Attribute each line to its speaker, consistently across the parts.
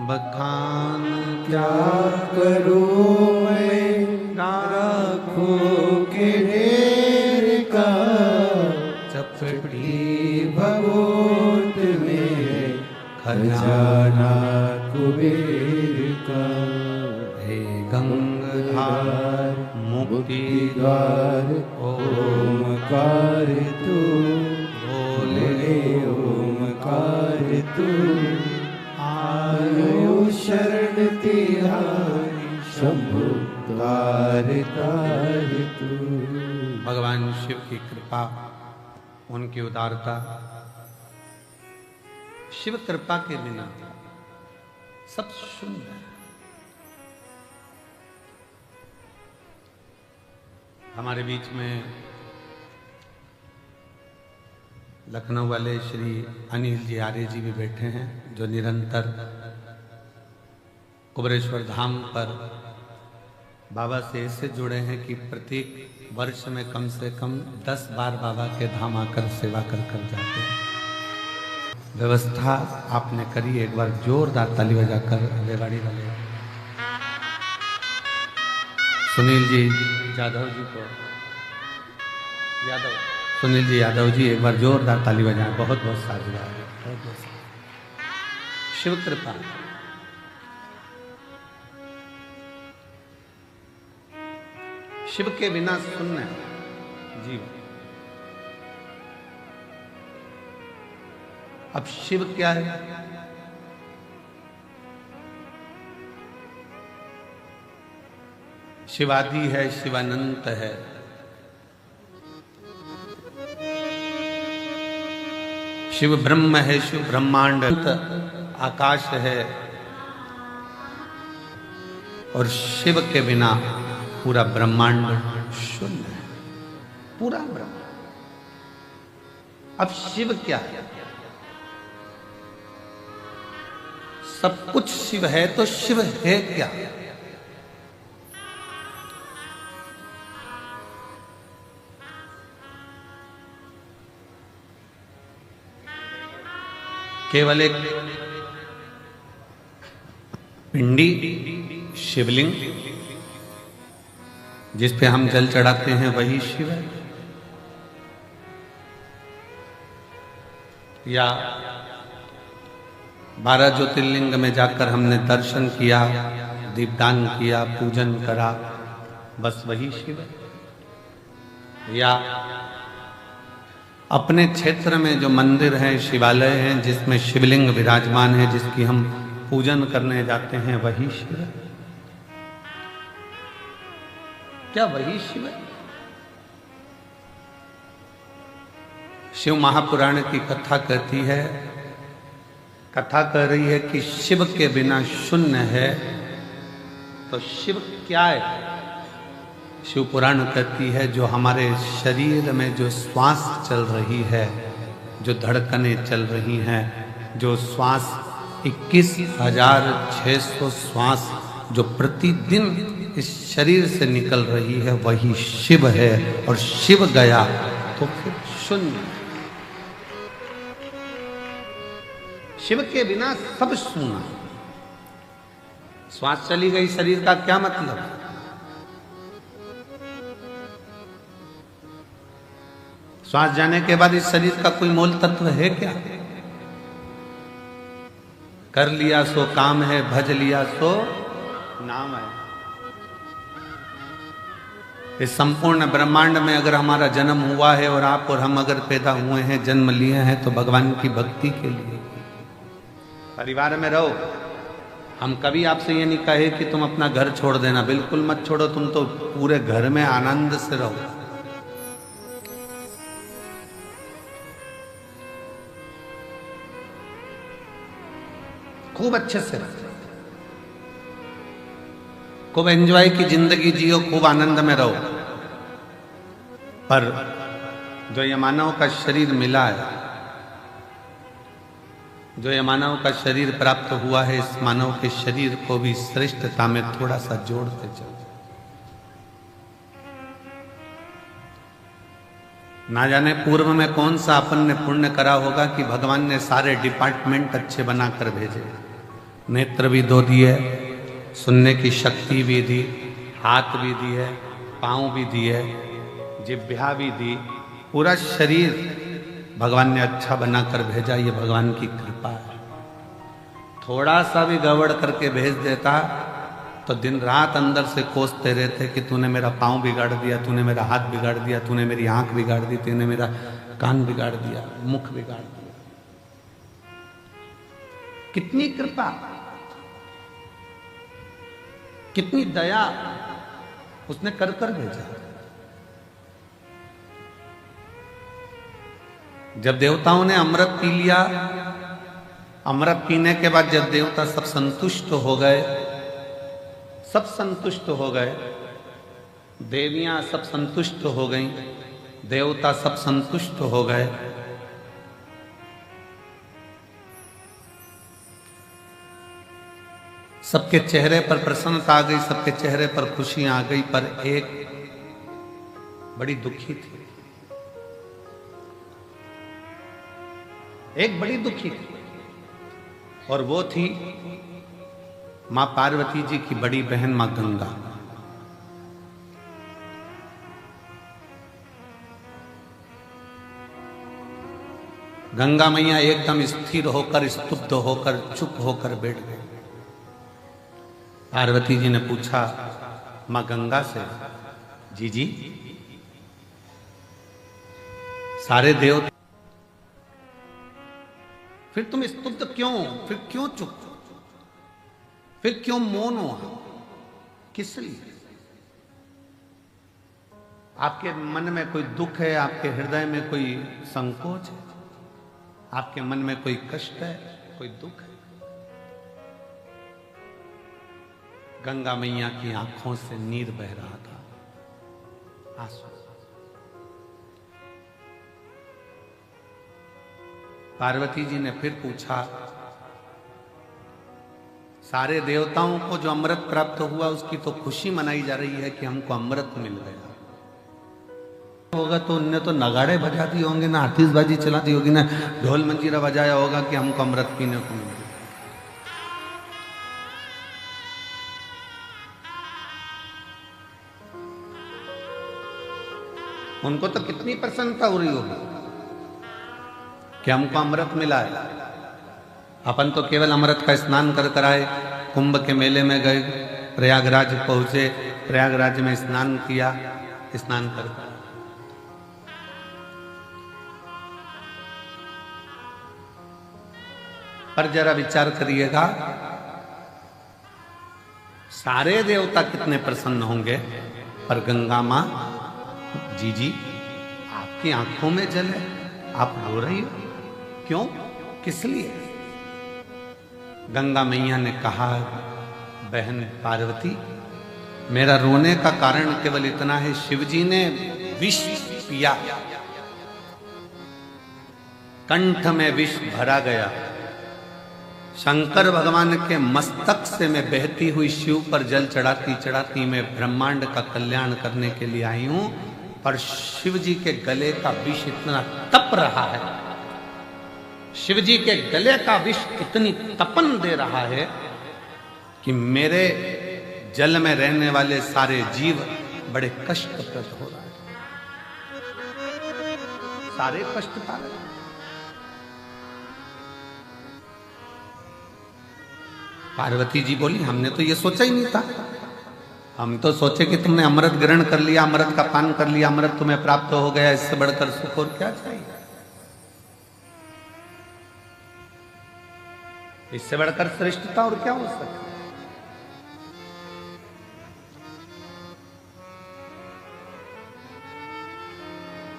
Speaker 1: बखान
Speaker 2: क्या करूं मैं राखों के ढेर का,
Speaker 1: चपटी
Speaker 2: भगोत में खजाना कुबेर का।
Speaker 1: हे गंगाधार मुक्ति
Speaker 2: द्वार ओमकार तू, बोले ओमकार तू। आयो शरण तिहारी शंभु तार तार तू।
Speaker 1: भगवान शिव की कृपा, उनकी उदारता, शिव कृपा के बिना सब शून्य है। हमारे बीच में लखनऊ वाले श्री अनिल जी आर्य जी भी बैठे हैं, जो निरंतर कुबेरेश्वर धाम पर बाबा से ऐसे जुड़े हैं कि प्रत्येक वर्ष में कम से कम 10 बार बाबा के धाम आकर सेवा कर जाते हैं। व्यवस्था आपने करी, एक बार जोरदार ताली बजाकर रेवाड़ी वाले सुनील जी यादव जी को, सुनील जी यादव जी एक बार जोरदार ताली बजाएं। बहुत बहुत साधुवाद, बहुत बहुत शिव कृपा। शिव के बिना शून्य है जीवन। अब शिव क्या है? शिवादि है, शिवानंत है, शिव ब्रह्म है, शिव ब्रह्मांड आकाश है। और शिव के बिना पूरा ब्रह्मांड शून्य है, पूरा ब्रह्मांड। अब शिव क्या है? सब कुछ शिव है, तो शिव है क्या? केवल एक पिंडी शिवलिंग जिस पे हम जल चढ़ाते हैं वही शिव है, या 12 ज्योतिर्लिंग में जाकर हमने दर्शन किया, दीपदान किया, पूजन करा, बस वही शिव है? या अपने क्षेत्र में जो मंदिर हैं, शिवालय हैं, जिसमें शिवलिंग विराजमान है, जिसकी हम पूजन करने जाते हैं, वही शिव है? क्या वही शिव है? शिव महापुराण की कथा कहती है, कथा कह रही है कि शिव के बिना शून्य है, तो शिव क्या है? शिव पुराण कहती है जो हमारे शरीर में जो श्वास चल रही है, जो धड़कनें चल रही हैं, जो श्वास 21,600 श्वास जो प्रतिदिन इस शरीर से निकल रही है, वही शिव है। और शिव गया तो फिर शून्य। शिव के बिना सब शून्य। श्वास चली गई शरीर का क्या मतलब? श्वास जाने के बाद इस शरीर का कोई मूल तत्व है क्या? कर लिया सो काम है, भज लिया सो नाम है। इस संपूर्ण ब्रह्मांड में अगर हमारा जन्म हुआ है और आप और हम अगर पैदा हुए हैं, जन्म लिए हैं, तो भगवान की भक्ति के लिए। परिवार में रहो। हम कभी आपसे ये नहीं कहे कि तुम अपना घर छोड़ देना, बिल्कुल मत छोड़ो, तुम तो पूरे घर में आनंद से रहो। खूब अच्छे से रहो, खूब एंजॉय की जिंदगी जियो, खूब आनंद में रहो। पर जो ये मानव का शरीर मिला है, जो ये मानव का शरीर प्राप्त हुआ है, इस मानव के शरीर को भी श्रेष्ठता में थोड़ा सा जोड़ते चलो। ना जाने पूर्व में कौन सा अपन ने पुण्य करा होगा कि भगवान ने सारे डिपार्टमेंट अच्छे बनाकर भेजे। नेत्र भी दो दिए, सुनने की शक्ति भी दी, हाथ भी दिए, पाँव भी दिए, जिह्वा भी दी, पूरा शरीर भगवान ने अच्छा बनाकर भेजा। ये भगवान की कृपा है। थोड़ा सा भी गड़बड़ करके भेज देता तो दिन रात अंदर से कोसते रहते कि तूने मेरा पाँव बिगाड़ दिया, तूने मेरा हाथ बिगाड़ दिया, तूने मेरी आंख बिगाड़ दी, तूने मेरा कान बिगाड़ दिया, मुख बिगाड़ दिया। कितनी कृपा, कितनी दया उसने कर कर भेजा। जब देवताओं ने अमृत पी लिया, अमृत पीने के बाद जब देवता सब संतुष्ट हो गए, सब संतुष्ट हो गए, देवियां सब संतुष्ट हो गईं, देवता सब संतुष्ट हो गए, सबके चेहरे पर प्रसन्नता आ गई, सबके चेहरे पर खुशी आ गई, पर एक बड़ी दुखी थी, एक बड़ी दुखी थी, और वो थी मां पार्वती जी की बड़ी बहन मां गंगा। गंगा मैया एकदम स्थिर होकर, स्तब्ध होकर, चुप होकर बैठ गई। पार्वती जी ने पूछा मां गंगा से, जी सारे देव, फिर तुम स्तब्ध क्यों, फिर क्यों चुप, फिर क्यों मौन हो, किस लिए? आपके मन में कोई दुख है, आपके हृदय में कोई संकोच है, आपके मन में कोई कष्ट है, कोई दुख है? गंगा मैया की आंखों से नीर बह रहा था, आंसू। पार्वती जी ने फिर पूछा, सारे देवताओं को जो अमृत प्राप्त हुआ उसकी तो खुशी मनाई जा रही है कि हमको अमृत मिल गया होगा, तो उनने तो नगाड़े बजा दिए होंगे, ना आतिशबाजी चला दी होगी, ना ढोल मंजीरा बजाया होगा कि हमको अमृत पीने को मिल गया। उनको तो कितनी प्रसन्नता हो रही होगी कि हमको अमृत मिला है। अपन तो केवल अमृत का स्नान कर कर आए, कुंभ के मेले में गए, प्रयागराज पहुंचे, प्रयागराज में स्नान किया, स्नान कर पर जरा विचार करिएगा, सारे देवता कितने प्रसन्न होंगे, पर गंगा मां, जी आपकी आंखों में जल है, आप रो रही हो, क्यों, किस लिए? गंगा मैया ने कहा, बहन पार्वती, मेरा रोने का कारण केवल इतना है, शिवजी ने विष पिया, कंठ में विष भरा गया, शंकर भगवान के मस्तक से मैं बहती हुई शिव पर जल चढ़ाती चढ़ाती मैं ब्रह्मांड का कल्याण करने के लिए आई हूं, पर शिव जी के गले का विष इतना तप रहा है, शिव जी के गले का विष इतनी तपन दे रहा है कि मेरे जल में रहने वाले सारे जीव बड़े कष्टप्रद हो रहे हैं, सारे कष्ट पा रहे हैं। पार्वती जी बोली, हमने तो ये सोचा ही नहीं था, हम तो सोचे कि तुमने अमृत ग्रहण कर लिया, अमृत का पान कर लिया, अमृत तुम्हें प्राप्त हो गया, इससे बढ़कर सुख और क्या चाहिए, इससे बढ़कर श्रेष्ठता और क्या हो सकता है?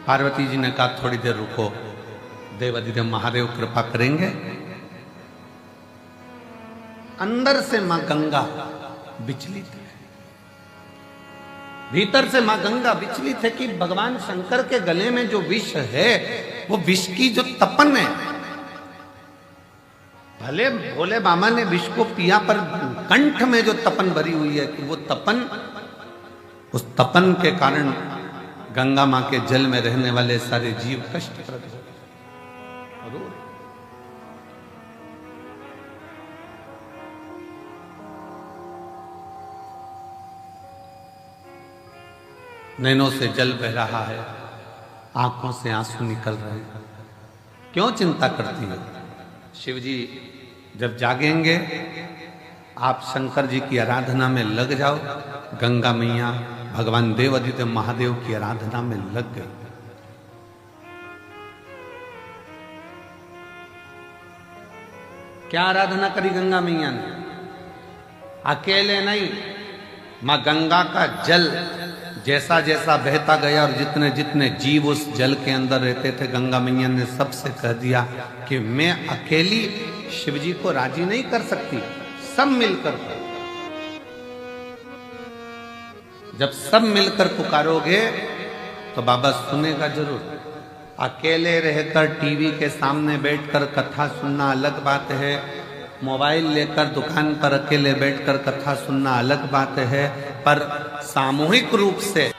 Speaker 1: पार्वती जी ने कहा, थोड़ी देर रुको, देवाधिदेव महादेव कृपा करेंगे। अंदर से मां गंगा विचलित है, भीतर से मां गंगा विचलित है कि भगवान शंकर के गले में जो विष है, वो विष की जो तपन है, भले भोले बाबा ने विष को पिया, पर कंठ में जो तपन भरी हुई है कि वो तपन, उस तपन के कारण गंगा मां के जल में रहने वाले सारे जीव कष्टप्रद हो। नैनों से जल बह रहा है, आंखों से आंसू निकल रहे हैं। क्यों चिंता करती है? शिव जी जब जागेंगे, आप शंकर जी की आराधना में लग जाओ। गंगा मैया भगवान देवादिदेव महादेव की आराधना में लग गई। क्या आराधना करी गंगा मैया ने? अकेले नहीं, मां गंगा का जल जैसा जैसा बहता गया और जितने जितने जीव उस जल के अंदर रहते थे, गंगा मैया ने सबसे कह दिया कि मैं अकेली शिव जी को राजी नहीं कर सकती, सब मिलकर। जब सब मिलकर पुकारोगे तो बाबा सुनेगा जरूर। अकेले रहकर टीवी के सामने बैठकर कथा सुनना अलग बात है, मोबाइल लेकर दुकान पर अकेले बैठकर कथा सुनना अलग बात है, पर सामूहिक रूप से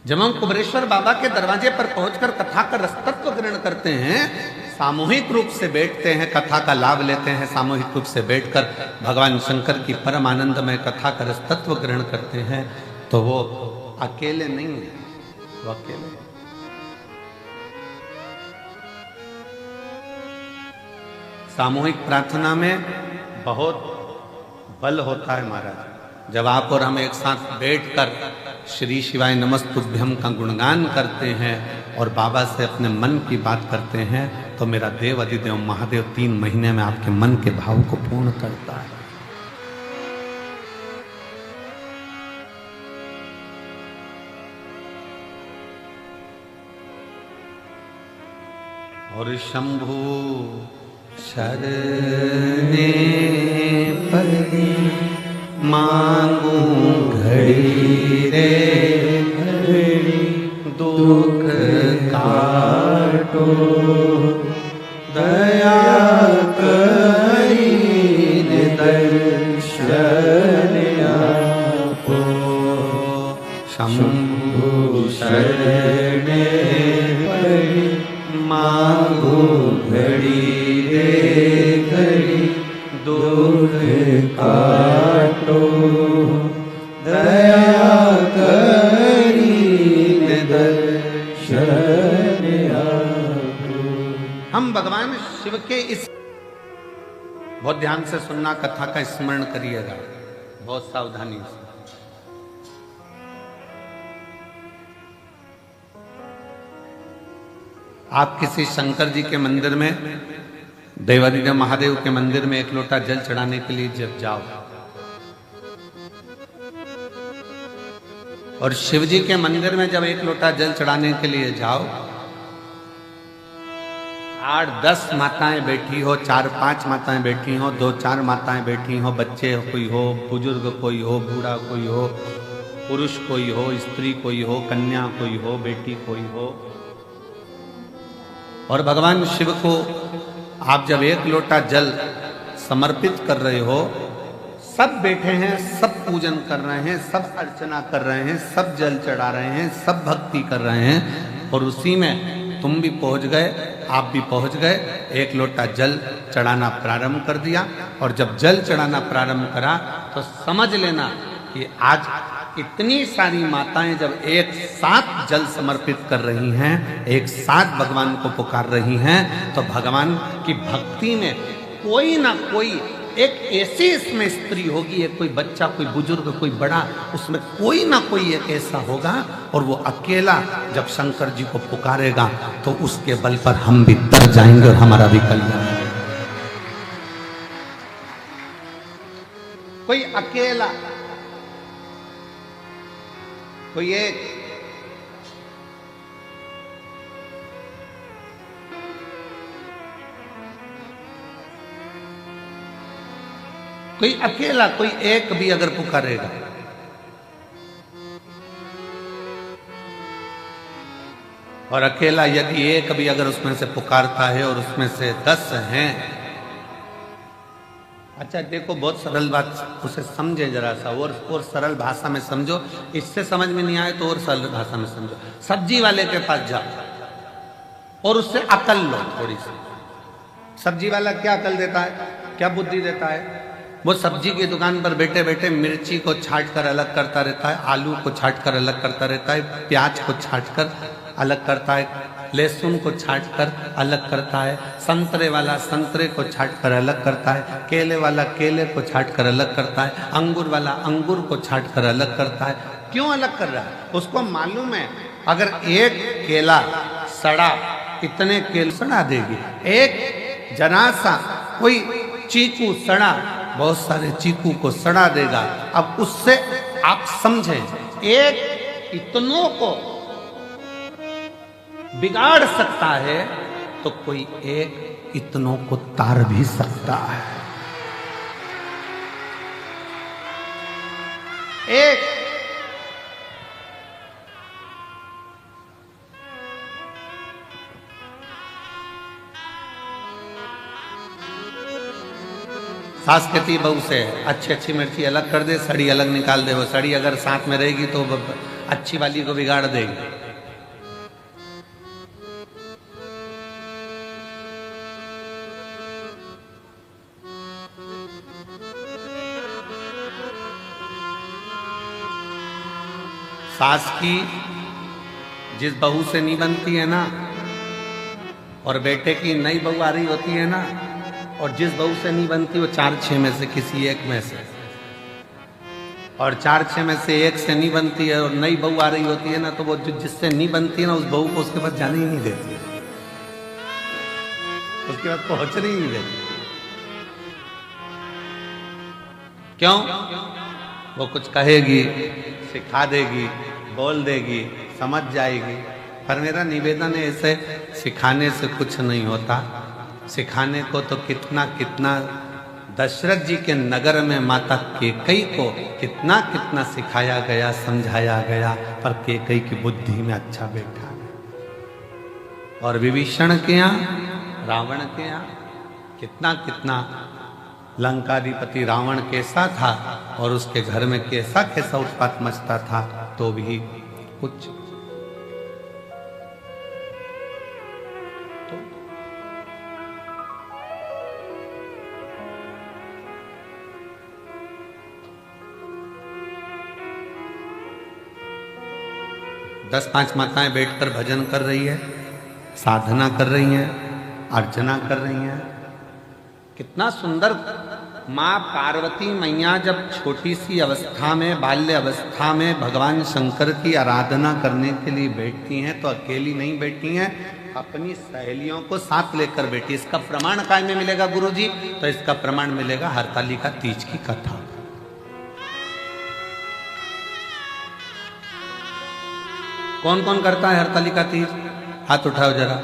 Speaker 1: जब हम कुबरेश्वर बाबा के दरवाजे पर पहुंचकर कथा का रसतत्व ग्रहण करते हैं, सामूहिक रूप से बैठते हैं, कथा का लाभ लेते हैं, सामूहिक रूप से बैठकर भगवान शंकर की परम आनंदमय कथा का रसतत्व ग्रहण करते हैं, तो वो अकेले नहीं है, वो अकेले है। सामूहिक प्रार्थना में बहुत बल होता है महाराज। जब आप और हम एक साथ बैठकर श्री शिवाय नमस्तुभ्यम का गुणगान करते हैं और बाबा से अपने मन की बात करते हैं, तो मेरा देव अधिदेव महादेव 3 महीने में आपके मन के भाव को पूर्ण करता है। और शंभु शरणे पदे मांगू घड़ी रे घड़ी, दुख काटो दया करी दर्शन आपो। शंभु शरणे पदे मांगू घड़ी रे घड़ी, दुख काटो दया करी दर्शन आपो। हम भगवान शिव के इस, बहुत ध्यान से सुनना, कथा का स्मरण करिएगा बहुत सावधानी से। आप किसी शंकर जी के मंदिर में, देवादिदेव महादेव के मंदिर में एक लोटा जल चढ़ाने के लिए जब जाओ और शिव जी के मंदिर में जब एक लोटा जल चढ़ाने के लिए जाओ, 8-10 माताएं बैठी हो, 4-5 माताएं बैठी हो, 2-4 माताएं बैठी हो, बच्चे कोई हो, बुजुर्ग कोई हो, बूढ़ा कोई हो, पुरुष कोई हो, स्त्री कोई हो, कन्या कोई हो, बेटी कोई हो, और भगवान शिव को आप जब एक लोटा जल समर्पित कर रहे हो, सब बैठे हैं, सब पूजन कर रहे हैं, सब अर्चना कर रहे हैं, सब जल चढ़ा रहे हैं, सब भक्ति कर रहे हैं, और उसी में तुम भी पहुंच गए, आप भी पहुंच गए, एक लोटा जल चढ़ाना प्रारंभ कर दिया। और जब जल चढ़ाना प्रारंभ करा तो समझ लेना कि आज इतनी सारी माताएं जब एक साथ जल समर्पित कर रही हैं, एक साथ भगवान को पुकार रही हैं, तो भगवान की भक्ति में कोई ना कोई एक ऐसी इसमें स्त्री होगी, एक कोई बच्चा, कोई बुजुर्ग, कोई बड़ा, उसमें कोई ना कोई एक ऐसा होगा, और वो अकेला जब शंकर जी को पुकारेगा तो उसके बल पर हम भी तर जाएंगे और हमारा भी कल्याण। कोई अकेला, कोई एक, कोई अकेला, कोई एक भी अगर पुकारेगा, और अकेला यदि एक भी अगर उसमें से पुकारता है और उसमें से 10 हैं, अच्छा देखो बहुत सरल बात, उसे समझे जरा सा, और सरल भाषा में समझो, इससे समझ में नहीं आए तो और सरल भाषा में समझो। सब्जी वाले के पास जाओ और उससे अकल लो थोड़ी सी। सब्जी वाला क्या अकल देता है? क्या बुद्धि देता है? वो सब्जी की दुकान पर बैठे बैठे मिर्ची को छाट कर अलग करता रहता है, आलू को छाट कर अलग करता रहता है, प्याज को छाट कर अलग करता है, लहसुन को छाट कर अलग करता है, संतरे वाला संतरे को छाट कर अलग करता है, केले वाला केले को छाट कर अलग करता है, अंगूर वाला अंगूर को छाट कर अलग करता है। क्यों अलग कर रहा है? उसको मालूम है अगर एक केला सड़ा इतने केले सड़ा देगी, एक जरा सा कोई चीकू सड़ा बहुत सारे चीकू को सड़ा देगा। अब उससे आप समझें, एक इतनों को बिगाड़ सकता है तो कोई एक इतनों को तार भी सकता है। एक सास कहती बहू से अच्छी अच्छी मिर्ची अलग कर दे, सड़ी अलग निकाल दे। वो सड़ी अगर साथ में रहेगी तो अच्छी वाली को बिगाड़ देगी। सास की जिस बहू से नहीं बनती है ना, और बेटे की नई बहू आ रही होती है ना, और जिस बहू से नहीं बनती वो 4-6 में से किसी एक में से, और 4-6 में से एक से नहीं बनती है और नई बहू आ रही होती है ना, तो वो जिससे नहीं बनती है ना उस बहू को उसके पास जाने ही नहीं देती, उसके बाद पहुंचने ही नहीं देती। क्यों? वो कुछ कहेगी, सिखा देगी, बोल देगी, समझ जाएगी। पर मेरा निवेदन है, ऐसे सिखाने से कुछ नहीं होता। सिखाने को तो कितना कितना दशरथ जी के नगर में माता कैकेयी को कितना कितना सिखाया गया, समझाया गया, पर कैकेयी की बुद्धि में अच्छा बैठा। और विभीषण के यहाँ, रावण के यहाँ कितना कितना लंकाधिपति रावण कैसा था और उसके घर में कैसा कैसा उत्पात मचता था, तो भी कुछ तो 10-5 माताएं बैठकर भजन कर रही है, साधना कर रही हैं, अर्चना कर रही हैं। कितना सुंदर। माँ पार्वती मैया जब छोटी सी अवस्था में, बाल्य अवस्था में भगवान शंकर की आराधना करने के लिए बैठती हैं तो अकेली नहीं बैठी हैं, अपनी सहेलियों को साथ लेकर बैठी। इसका प्रमाण काय में मिलेगा गुरुजी? तो इसका प्रमाण मिलेगा हरतालिका तीज की कथा। कौन कौन करता है हरतालिका तीज? हाथ उठाओ जरा।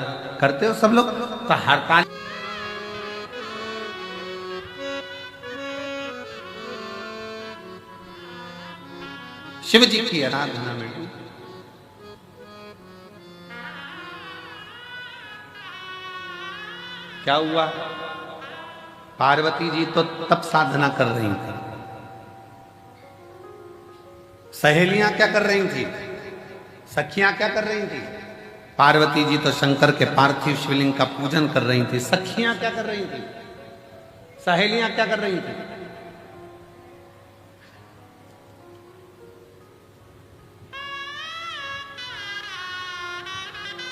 Speaker 1: करते हो सब लोग? तो हरतालिका शिव जी की आराधना में क्या हुआ? पार्वती जी तो तब साधना कर रही थी, सहेलियां क्या कर रही थी? सखियां क्या कर रही थी? पार्वती जी तो शंकर के पार्थिव शिवलिंग का पूजन कर रही थी। सखियां क्या कर रही थी? सहेलियां क्या कर रही थी?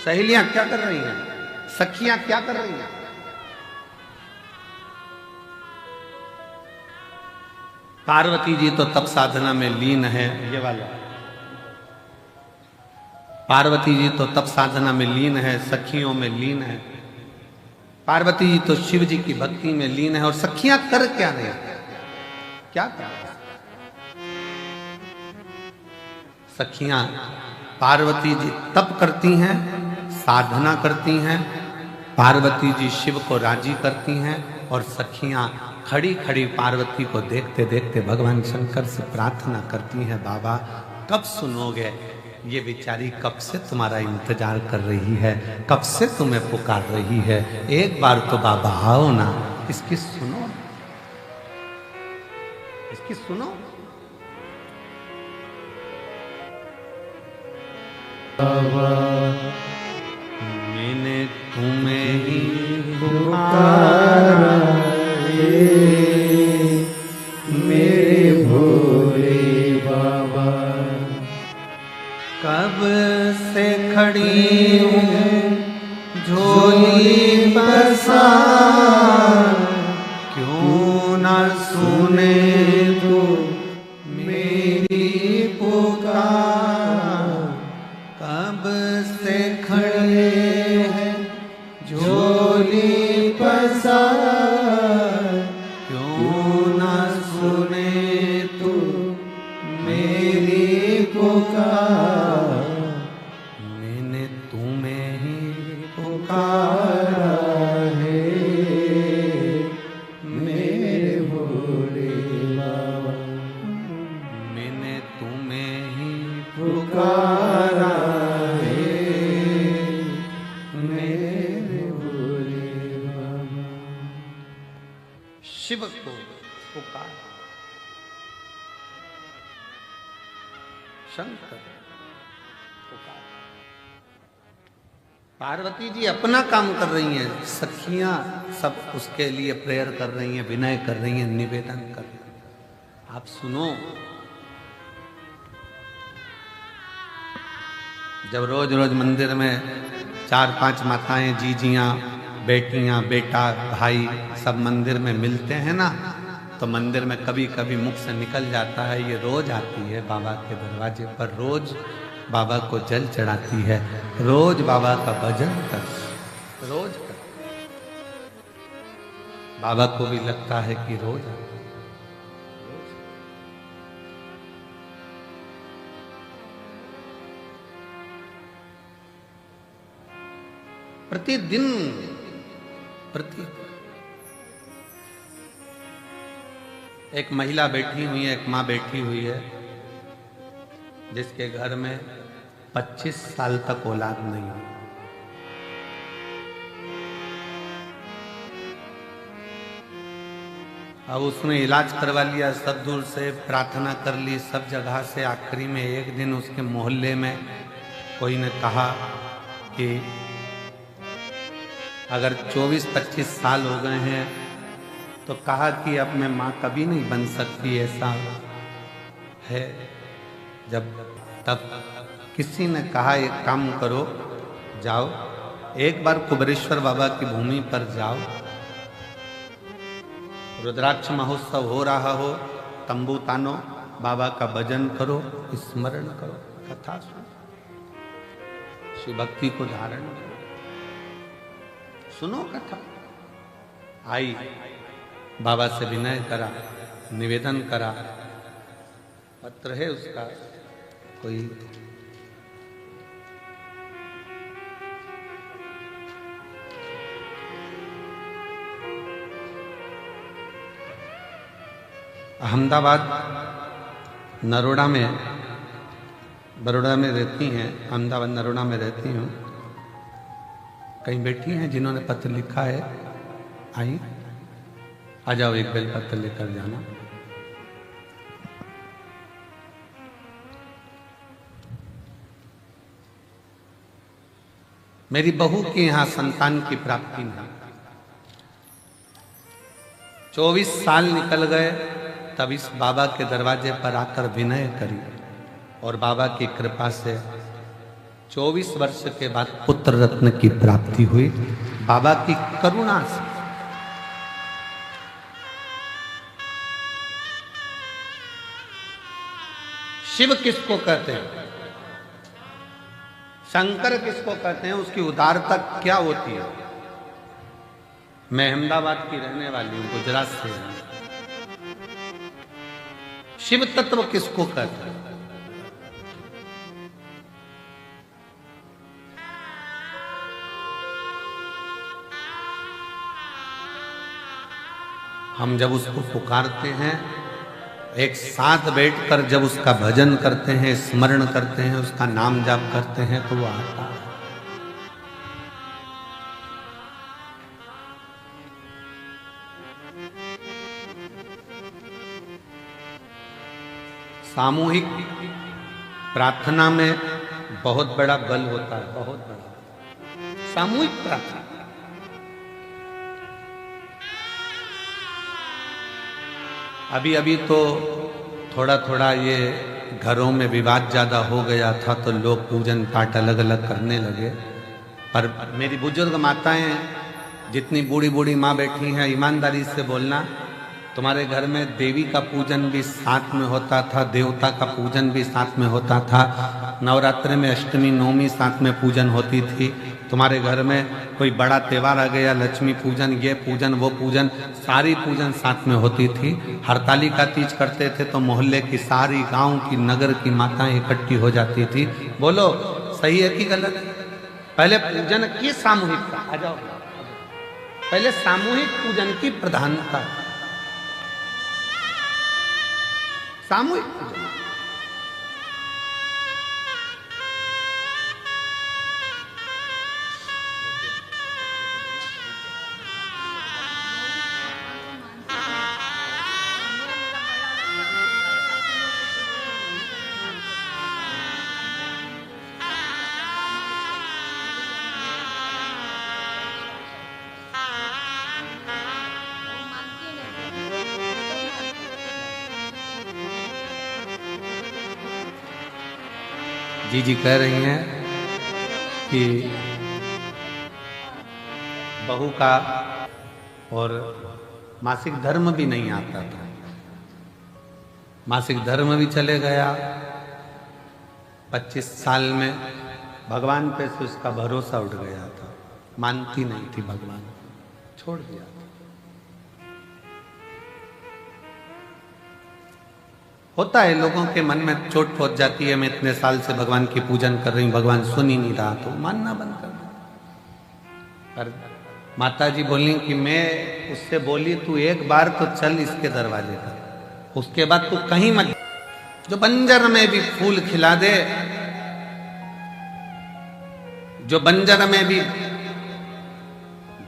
Speaker 1: सहेलियां क्या कर रही हैं? सखियां क्या कर रही हैं? पार्वती जी तो तप साधना में लीन है। ये वाला पार्वती जी तो तप साधना में लीन है, सखियों में लीन है। पार्वती जी तो शिव जी की भक्ति में लीन है। और सखियां कर क्या रही? क्या कर? सखियां पार्वती जी तप करती हैं, साधना करती हैं, पार्वती जी शिव को राजी करती हैं, और सखियां खड़ी खड़ी पार्वती को देखते देखते भगवान शंकर से प्रार्थना करती हैं, बाबा कब सुनोगे? ये बेचारी कब से तुम्हारा इंतजार कर रही है, कब से तुम्हें पुकार रही है, एक बार तो बाबा आओ ना, इसकी सुनो, इसकी सुनो। बाबा मैंने तुम्हें ही पुकारा,
Speaker 2: पुकारा है मेरे भोले बाबा,
Speaker 1: मैंने तुम्हें ही
Speaker 2: पुकारा है मेरे भोले बाबा।
Speaker 1: शिव को पुकार, शंकर पुकार। पार्वती जी अपना काम कर रही हैं, सखियां सब उसके लिए प्रेयर कर रही हैं, विनय कर रही हैं, निवेदन कर रही हैं। आप सुनो, जब रोज रोज मंदिर में 4-5 माताएं, जीजियां, बेटियां, बेटा, भाई सब मंदिर में मिलते हैं ना, तो मंदिर में कभी कभी मुख से निकल जाता है, ये रोज आती है बाबा के दरवाजे पर, रोज बाबा को जल चढ़ाती है, रोज बाबा का भजन कर, रोज कर। बाबा को भी लगता है कि रोज प्रतिदिन एक महिला बैठी हुई है, एक माँ बैठी हुई है, जिसके घर में 25 साल तक औलाद नहीं हुई। अब उसने इलाज करवा लिया, सब दूर से प्रार्थना कर ली, सब जगह से। आखिरी में एक दिन उसके मोहल्ले में कोई ने कहा कि अगर 24-25 साल हो गए हैं तो कहा कि अब मैं माँ कभी नहीं बन सकती, ऐसा है। जब तब किसी ने कहा एक काम करो, जाओ एक बार कुबेरेश्वर बाबा की भूमि पर जाओ, रुद्राक्ष महोत्सव हो रहा हो, तंबू तानो, बाबा का भजन करो, स्मरण करो, कथा सुनो, शिव भक्ति को धारण करो, सुनो कथा। आई, बाबा से विनय करा, निवेदन करा, पत्र है उसका कोई, अहमदाबाद नरोड़ा में, बड़ौदा में रहती हैं, अहमदाबाद नरोड़ा में रहती हूँ। कहीं बैठी हैं जिन्होंने पत्र लिखा है, आई आ जाओ, एक बेल पत्र लेकर जाना। मेरी बहू के यहां संतान की प्राप्ति नहीं, 24 साल निकल गए, तब इस बाबा के दरवाजे पर आकर विनय करी और बाबा की कृपा से 24 वर्ष के बाद पुत्र रत्न की प्राप्ति हुई, बाबा की करुणा से। शिव किसको कहते हैं, शंकर किसको कहते हैं, उसकी उदारता क्या होती है। मैं अहमदाबाद की रहने वाली हूं, गुजरात से हूं। शिव तत्व किसको कहते हैं? हम जब उसको पुकारते हैं, एक साथ बैठकर जब उसका भजन करते हैं, स्मरण करते हैं, उसका नाम जाप करते हैं, तो वो आता है। सामूहिक प्रार्थना में बहुत बड़ा बल होता है, बहुत बड़ा सामूहिक प्रार्थना। अभी अभी तो थोड़ा थोड़ा ये घरों में विवाद ज़्यादा हो गया था, तो लोग पूजन पाठ अलग अलग करने लगे। पर मेरी बुजुर्ग माताएं, जितनी बूढ़ी बूढ़ी माँ बैठी हैं, ईमानदारी से बोलना, तुम्हारे घर में देवी का पूजन भी साथ में होता था, देवता का पूजन भी साथ में होता था, नवरात्रि में अष्टमी नवमी साथ में पूजन होती थी। तुम्हारे घर में कोई बड़ा त्यौहार आ गया, लक्ष्मी पूजन, ये पूजन, वो पूजन, सारी पूजन साथ में होती थी। हरतालिका तीज करते थे तो मोहल्ले की सारी, गांव की, नगर की माताएं इकट्ठी हो जाती थी। बोलो सही है कि गलत? पहले पूजन की सामूहिकता, आ जाओ, पहले सामूहिक पूजन की प्रधानता, सामूहिक पूजन। जी कह रही हैं कि बहू का और मासिक धर्म भी नहीं आता था, मासिक धर्म भी चले गया। 25 साल में भगवान पे से उसका भरोसा उठ गया था, मानती नहीं थी भगवान, छोड़ दिया था। होता है लोगों के मन में चोट पहुंच जाती है, मैं इतने साल से भगवान की पूजन कर रही हूं, भगवान सुन ही नहीं रहा, तो मानना बंद कर दो। पर माता जी बोली कि मैं उससे बोली तू एक बार तो चल इसके दरवाजे पर, उसके बाद तू कहीं मत, जो बंजर में भी फूल खिला दे, जो बंजर में भी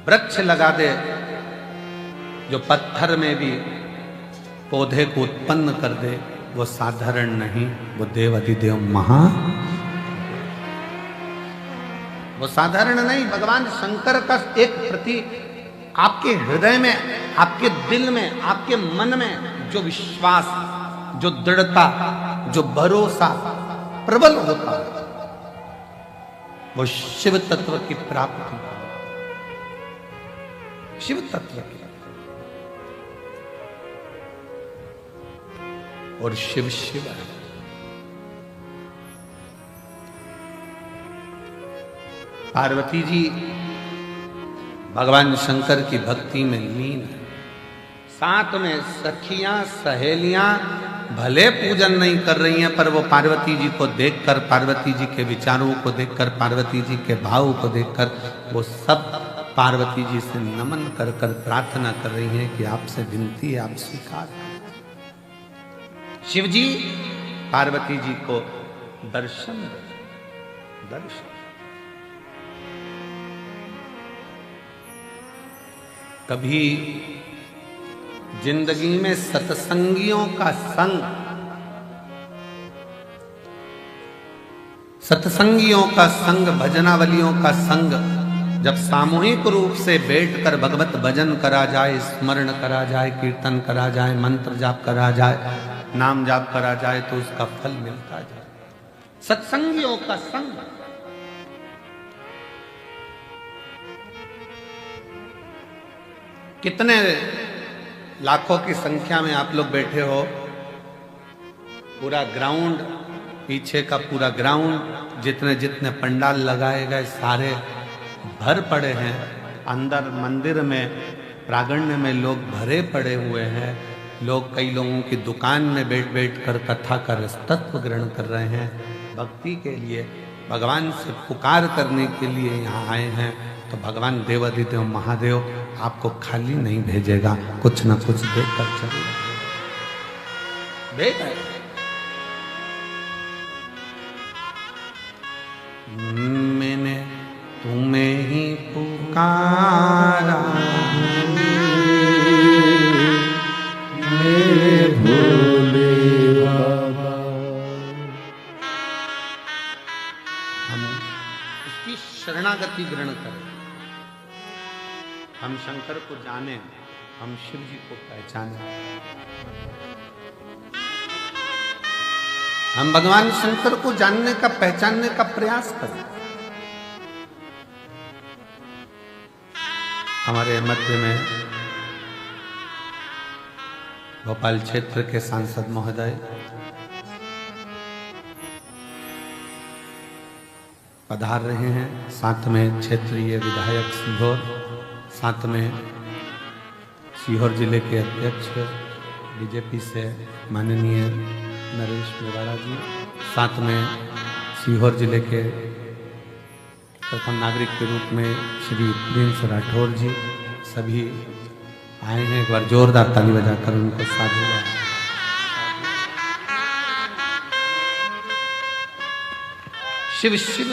Speaker 1: वृक्ष लगा दे, जो पत्थर में भी पौधे को उत्पन्न कर दे, वो साधारण नहीं, वो देव अधिदेव वो साधारण नहीं। भगवान शंकर का एक प्रति आपके हृदय में, आपके दिल में, आपके मन में जो विश्वास, जो दृढ़ता, जो भरोसा प्रबल होता है, वो शिव तत्व की प्राप्ति, शिव तत्व की, और शिव शिव है। पार्वती जी भगवान शंकर की भक्ति में लीन है। साथ में सखियां सहेलियां भले पूजन नहीं कर रही हैं, पर वो पार्वती जी को देखकर, पार्वती जी के विचारों को देखकर, पार्वती जी के भाव को देखकर, वो सब पार्वती जी से नमन कर कर प्रार्थना कर रही हैं कि आपसे विनती है, आप स्वीकार करें। शिव जी पार्वती जी को दर्शन, दर्शन। कभी जिंदगी में सत्संगियों का संग, सत्संगियों का संग, भजनावलियों का संग, जब सामूहिक रूप से बैठकर भगवत भजन करा जाए, स्मरण करा जाए, कीर्तन करा जाए, मंत्र जाप करा जाए, नाम जाप करा जाए, तो उसका फल मिलता जाए। सत्संगियों का संग, कितने लाखों की संख्या में आप लोग बैठे हो, पूरा ग्राउंड, पीछे का पूरा ग्राउंड, जितने जितने पंडाल लगाए गए सारे भर पड़े हैं। अंदर मंदिर में, प्रांगण में लोग भरे पड़े हुए हैं। लोग, कई लोगों की दुकान में बैठ बैठ कर कथा का रसतत्व ग्रहण कर रहे हैं, भक्ति के लिए, भगवान से पुकार करने के लिए यहाँ आए हैं। तो भगवान देवाधिदेव महादेव आपको खाली नहीं भेजेगा, कुछ न कुछ देकर चलेगा। देख मैंने तुम्हें ही पुकारा,
Speaker 2: मेरे भोले बाबा।
Speaker 1: हम उसकी शरणागति ग्रहण करें, हम शंकर को जाने, हम शिव जी को पहचाने, हम भगवान शंकर को जानने का, पहचानने का प्रयास करें। हमारे मध्य में भोपाल क्षेत्र के सांसद महोदय पधार रहे हैं, साथ में क्षेत्रीय विधायक सीहोर, साथ में सीहोर जिले के अध्यक्ष बीजेपी से माननीय नरेश मेवाड़ा जी, साथ में सीहोर जिले के प्रथम नागरिक के रूप में श्री प्रिंस राठौर जी सभी आए हैं। एक बार जोरदार ताली बजाकर उनको साधुवाद। शिव शिव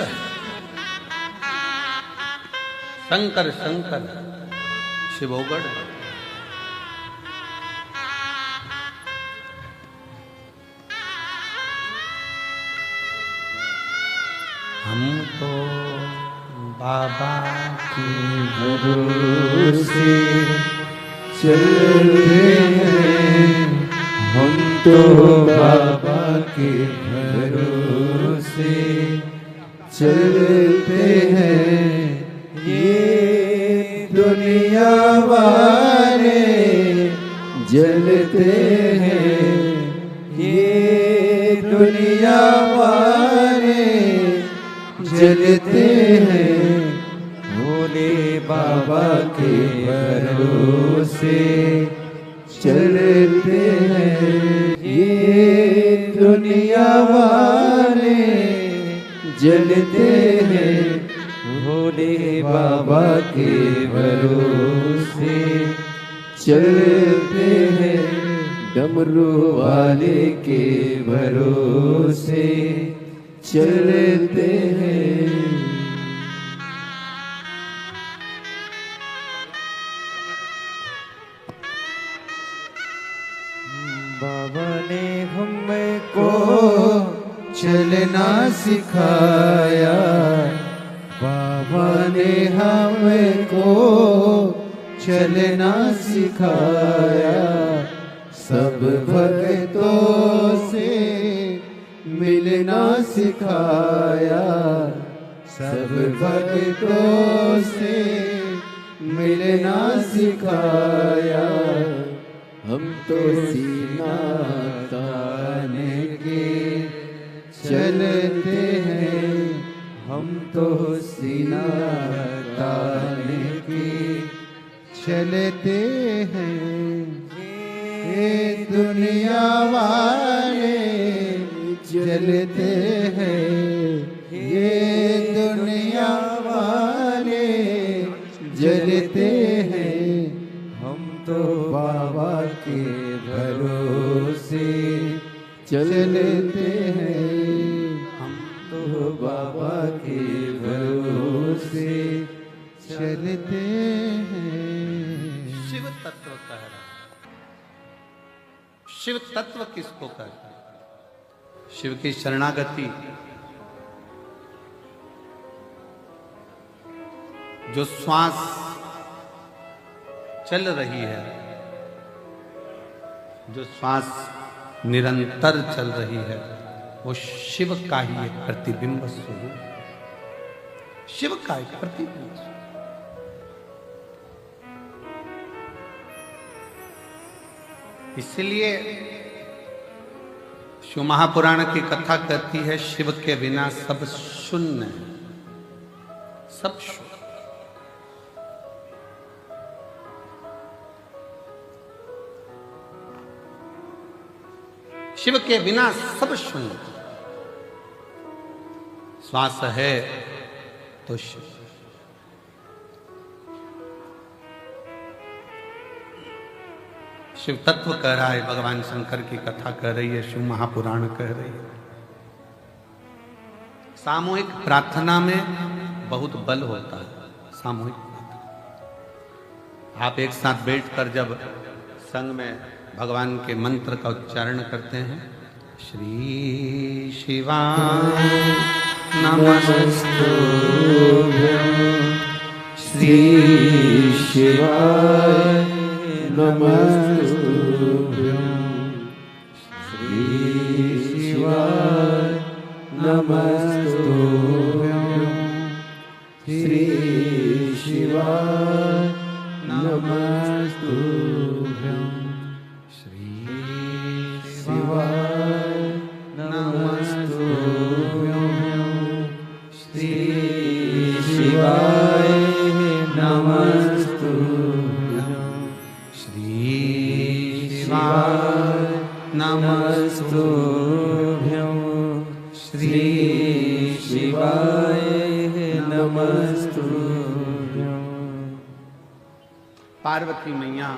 Speaker 1: शंकर शंकर शिवोगढ़। हम तो बाबा के
Speaker 2: भरोसे चलते हैं, हम तो बाबा के भरोसे चलते हैं। ये दुनिया वाले जलते हैं, ये दुनिया वाले जलते हैं। भोले बाबा के भरोसे चलते हैं, ये दुनिया वाले जलते हैं। भोले बाबा के भरोसे चलते हैं, डमरू वाले के भरोसे चलते हैं। बाबा ने हमको चलना सिखाया, बाबा ने हमको चलना सिखाया। सब भक्तों से मिलना सिखाया, सब भक्तों से मिलना सिखाया। हम तो सीना ताने के चलते हैं, हम तो सीना ताने के चलते हैं। ये दुनिया वाले जलते हैं, ये दुनिया वाले जलते हैं। हम तो बाबा के भरोसे चलते हैं, हम तो बाबा के भरोसे चलते हैं।
Speaker 1: शिव तत्व कह रहा। शिव तत्व किसको कहते हैं? शिव की शरणागति, जो श्वास चल रही है, जो श्वास निरंतर चल रही है, वो शिव का ही एक प्रतिबिंब स्वरूप, शिव का एक प्रतिबिंब। इसलिए शिव महापुराण की कथा कहती है, शिव के बिना सब शून्य है, सब शून्य। शिव के बिना सब शून्य। श्वास है तो शिव। शिव तत्व कह रहा है, भगवान शंकर की कथा कह रही है, शिव महापुराण कह रही है। सामूहिक प्रार्थना में बहुत बल होता है। सामूहिक प्रार्थना, आप एक साथ बैठकर जब संग में भगवान के मंत्र का उच्चारण करते हैं, श्री शिवाय नमस्तुभ्यं,
Speaker 2: श्री शिवाय नमस्तुभ्यं, श्री शिवाय नमस्तुभ्यं, श्री शिवाय नमस्तुभ्यं, श्री शिवाय नमस्तुभ्यं, श्री शिवाय नमस्तुभ्यं, श्री शिवाय नमस्तुभ्यं, श्री शिवाय नमस्तुभ्यं,
Speaker 1: पार्वती मैया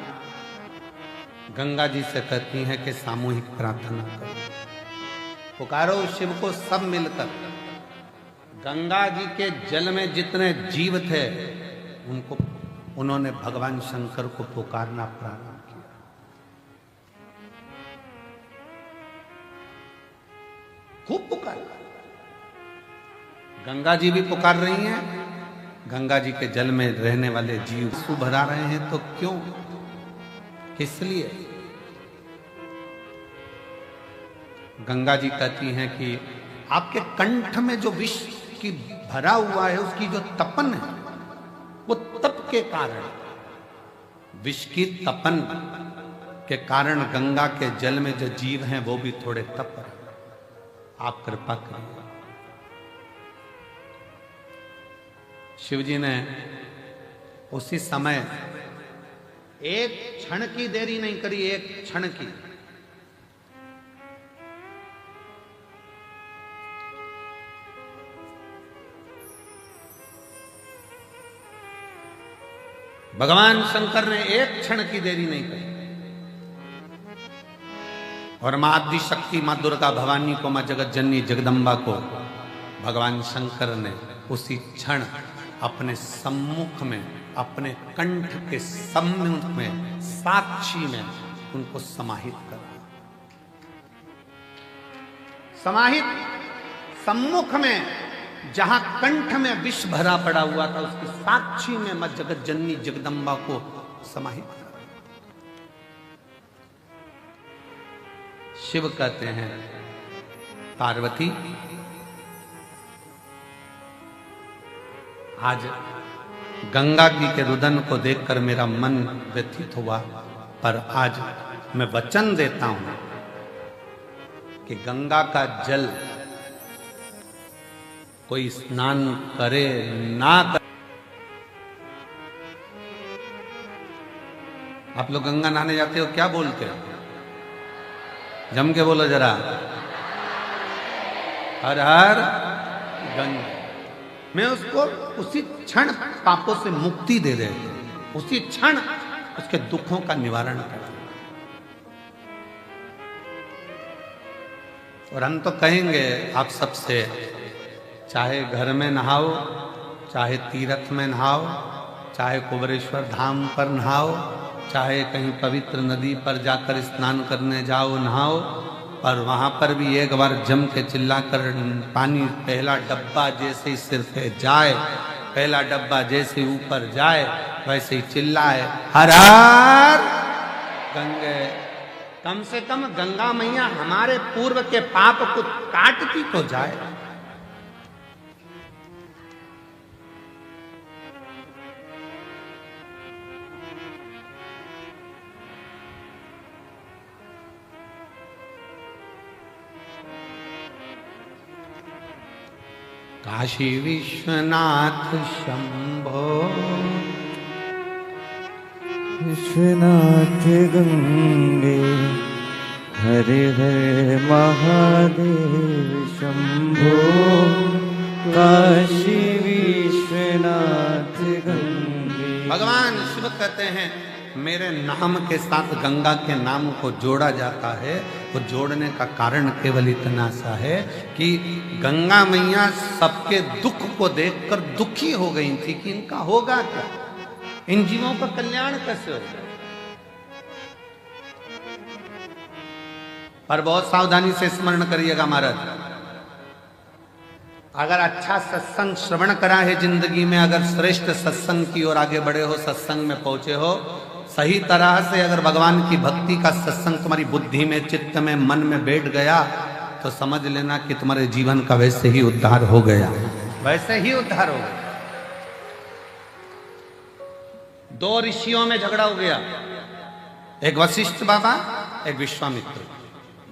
Speaker 1: गंगा जी से कहती हैं कि सामूहिक प्रार्थना करो, पुकारो शिव को सब मिलकर। गंगा जी के जल में जितने जीव थे उन्होंने भगवान शंकर को पुकारना प्रारंभ किया। खूब पुकार, गंगा जी भी पुकार रही हैं। गंगा जी के जल में रहने वाले जीव आंसू भरा रहे हैं, तो क्यों, किस लिए? गंगा जी कहती हैं कि आपके कंठ में जो विष की भरा हुआ है, उसकी जो तपन है, वो तप के कारण, विष की तपन के कारण गंगा के जल में जो जीव हैं वो भी थोड़े तप रहे। आप कृपा करिए। शिव जी ने उसी समय एक क्षण की देरी नहीं करी, एक क्षण की। भगवान शंकर ने एक क्षण की देरी नहीं करी और मां आदि शक्ति, मां दुर्गा भवानी को, मां जगत जननी जगदम्बा को भगवान शंकर ने उसी क्षण अपने सम्मुख में, अपने कंठ के सम्मुख में, साक्षी में उनको समाहित कर, समाहित सम्मुख में, जहां कंठ में विष भरा पड़ा हुआ था, उसकी साक्षी में मां जगत जननी जगदम्बा को समाहित कर। शिव कहते हैं, पार्वती आज गंगा जी के रुदन को देखकर मेरा मन व्यथित हुआ, पर आज मैं वचन देता हूं कि गंगा का जल कोई स्नान करे ना करे। आप लोग गंगा नहाने जाते हो, क्या बोलते हो? जम के बोलो जरा, हर हर गंगा। मैं उसको उसी क्षण पापों से मुक्ति दे रहे थे, उसी क्षण उसके दुखों का निवारण कर। और हम तो कहेंगे आप सबसे, चाहे घर में नहाओ, चाहे तीर्थ में नहाओ, चाहे कुबरेश्वर धाम पर नहाओ, चाहे कहीं पवित्र नदी पर जाकर स्नान करने जाओ, नहाओ, पर वहां पर भी एक बार जम के चिल्लाकर पानी पहला डब्बा जैसे ही सिर पे जाए, पहला डब्बा जैसे ऊपर जाए, वैसे ही चिल्लाए, हर हर गंगे। कम से कम गंगा मैया हमारे पूर्व के पाप को काटती तो जाए। काशी विश्वनाथ शंभो,
Speaker 2: विश्वनाथ गंगे, हरे हरे महादेव शंभो। काशी विश्वनाथ गंगे।
Speaker 1: भगवान शिव कहते हैं, मेरे नाम के साथ गंगा के नाम को जोड़ा जाता है। वो जोड़ने का कारण केवल इतना सा है कि गंगा मैया सबके दुख को देखकर दुखी हो गई थी कि इनका होगा क्या, इन जीवों का कल्याण कैसे होगा। पर बहुत सावधानी से स्मरण करिएगा महाराज, अगर अच्छा सत्संग श्रवण करा है जिंदगी में, अगर श्रेष्ठ सत्संग की ओर आगे बढ़े हो, सत्संग में पहुंचे हो, सही तरह से अगर भगवान की भक्ति का सत्संग तुम्हारी बुद्धि में, चित्त में, मन में बैठ गया, तो समझ लेना कि तुम्हारे जीवन का वैसे ही उद्धार हो गया, वैसे ही उद्धार हो गया। दो ऋषियों में झगड़ा हो गया, एक वशिष्ठ बाबा, एक विश्वामित्र,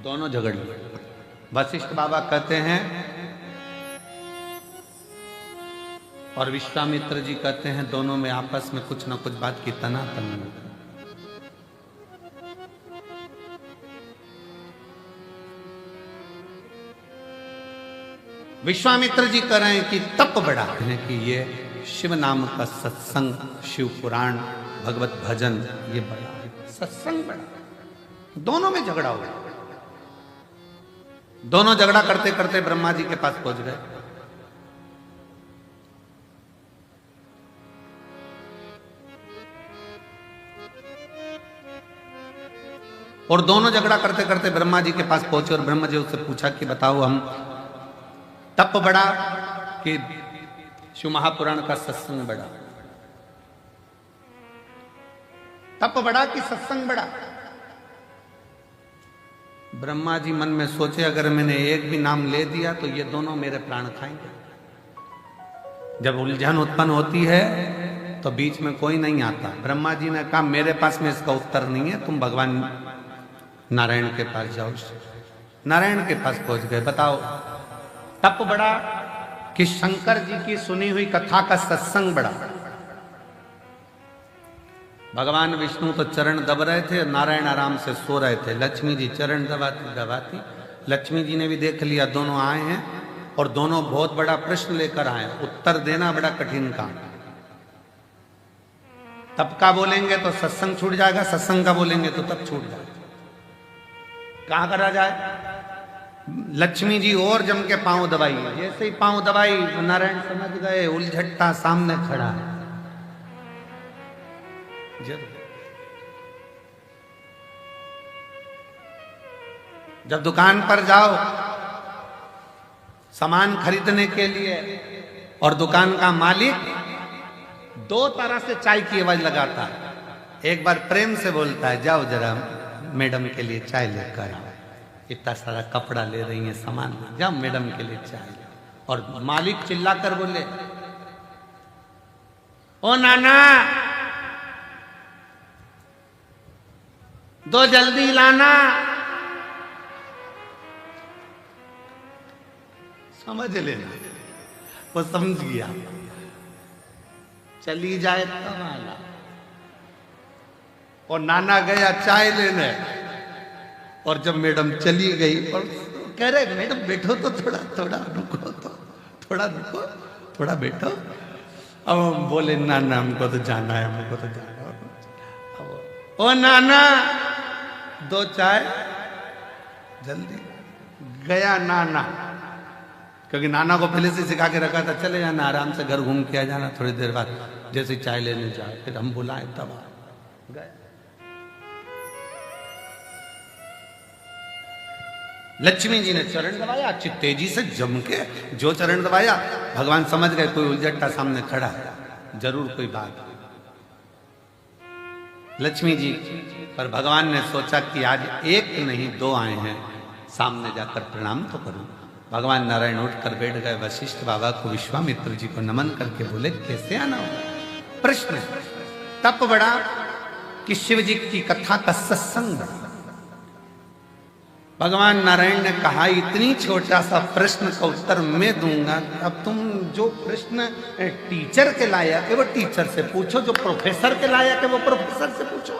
Speaker 1: दोनों झगड़ लिए। वशिष्ठ बाबा कहते हैं और विश्वामित्र जी कहते हैं, दोनों में आपस में कुछ ना कुछ बात की तनातनी हो। विश्वामित्र जी कह रहे हैं कि तप बड़ा है कि ये शिव नाम का सत्संग, शिव पुराण, भगवत भजन ये बड़ा है, सत्संग बड़ा। दोनों में झगड़ा हो गया। दोनों झगड़ा करते करते ब्रह्मा जी के पास पहुंच गए। और दोनों झगड़ा करते करते ब्रह्मा जी के पास पहुंचे और ब्रह्मा जी उससे पूछा कि बताओ, हम तप बड़ा कि शिव महापुराण का सत्संग बड़ा? तप बड़ा कि सत्संग बड़ा? ब्रह्मा जी मन में सोचे, अगर मैंने एक भी नाम ले दिया तो ये दोनों मेरे प्राण खाएंगे। जब उलझन उत्पन्न होती है तो बीच में कोई नहीं आता। ब्रह्मा जी ने कहा, मेरे पास में इसका उत्तर नहीं है, तुम भगवान नारायण के पास जाओ। नारायण के पास पहुंच गए। बताओ, तप बड़ा कि शंकर जी की सुनी हुई कथा का सत्संग बड़ा? भगवान विष्णु तो चरण दब रहे थे, नारायण आराम से सो रहे थे। लक्ष्मी जी चरण दबाती दबाती, लक्ष्मी जी ने भी देख लिया दोनों आए हैं और दोनों बहुत बड़ा प्रश्न लेकर आए, उत्तर देना बड़ा कठिन काम। तप का बोलेंगे तो सत्संग छूट जाएगा, सत्संग का बोलेंगे तो तप छूट जाएगा। कहां करा जाए? लक्ष्मी जी और जम के पांव दबाई। जैसे ही पांव दबाई, नारायण समझ गए उलझट्टा सामने खड़ा है। जब दुकान पर जाओ सामान खरीदने के लिए और दुकान का मालिक दो तरह से चाय की आवाज लगाता है। एक बार प्रेम से बोलता है, जाओ जरा मैडम के लिए चाय लेकर आओ, इतना सारा कपड़ा ले रही है सामान, जाओ मैडम के लिए चाय। और मालिक चिल्लाकर बोले, ओ नाना दो जल्दी लाना। समझ लेना, वो समझ गया। चली जाए तब आला। और नाना गया चाय लेने, और जब मैडम चली गई और कह रहे, मैडम बैठो तो थोड़ा थोड़ा रुको, तो थोड़ा रुको, थोड़ा बैठो। अब हम बोले, नाना हमको तो जाना है, हमको तो जाना है। ओ नाना दो चाय जल्दी। गया नाना, क्योंकि नाना को पहले से सिखा के रखा था, चले जाना आराम से, घर घूम के आ जाना, थोड़ी देर बाद जैसे चाय लेने जाए फिर हम बुलाए तब गए। लक्ष्मी जी ने चरण दबाया, अच्छी तेजी से जम के जो चरण दबाया, भगवान समझ गए कोई उलझट्टा सामने खड़ा है, जरूर कोई बात। लक्ष्मी जी पर भगवान ने सोचा कि आज एक नहीं दो आए हैं, सामने जाकर प्रणाम तो करूं। भगवान नारायण उठकर बैठ गए। वशिष्ठ बाबा को, विश्वामित्र जी को नमन करके बोले, कैसे आना हो? प्रश्न, तप बड़ा कि शिव जी की कथा का सत्संग बड़ा? भगवान नारायण ने कहा, इतनी छोटा सा प्रश्न का उत्तर मैं दूंगा, अब तुम जो प्रश्न टीचर के लायक है वो टीचर से पूछो, जो प्रोफेसर के लायक है वो प्रोफेसर से पूछो।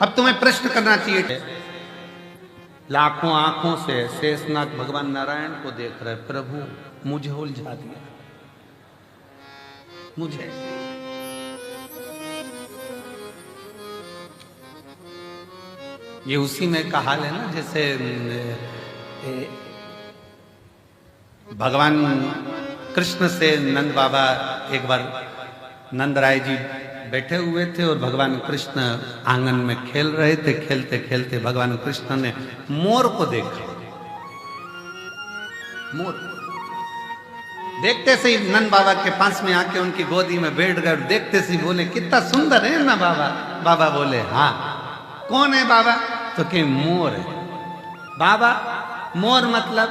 Speaker 1: अब तुम्हें प्रश्न करना चाहिए। लाखों आंखों से शेषनाग भगवान नारायण को देख रहे, प्रभु मुझे उलझा दिया, मुझे। ये उसी में का हाल है ना, जैसे भगवान कृष्ण से नंद बाबा, एक बार नंद राय जी बैठे हुए थे और भगवान कृष्ण आंगन में खेल रहे थे। खेलते खेलते भगवान कृष्ण ने मोर को देखा। मोर देखते से ही नंद बाबा के पास में आके उनकी गोदी में बैठ गए। देखते से बोले, कितना सुंदर है ना बाबा। बाबा बोले, हाँ। कौन है बाबा? तो कहीं मोर है। बाबा मोर मतलब?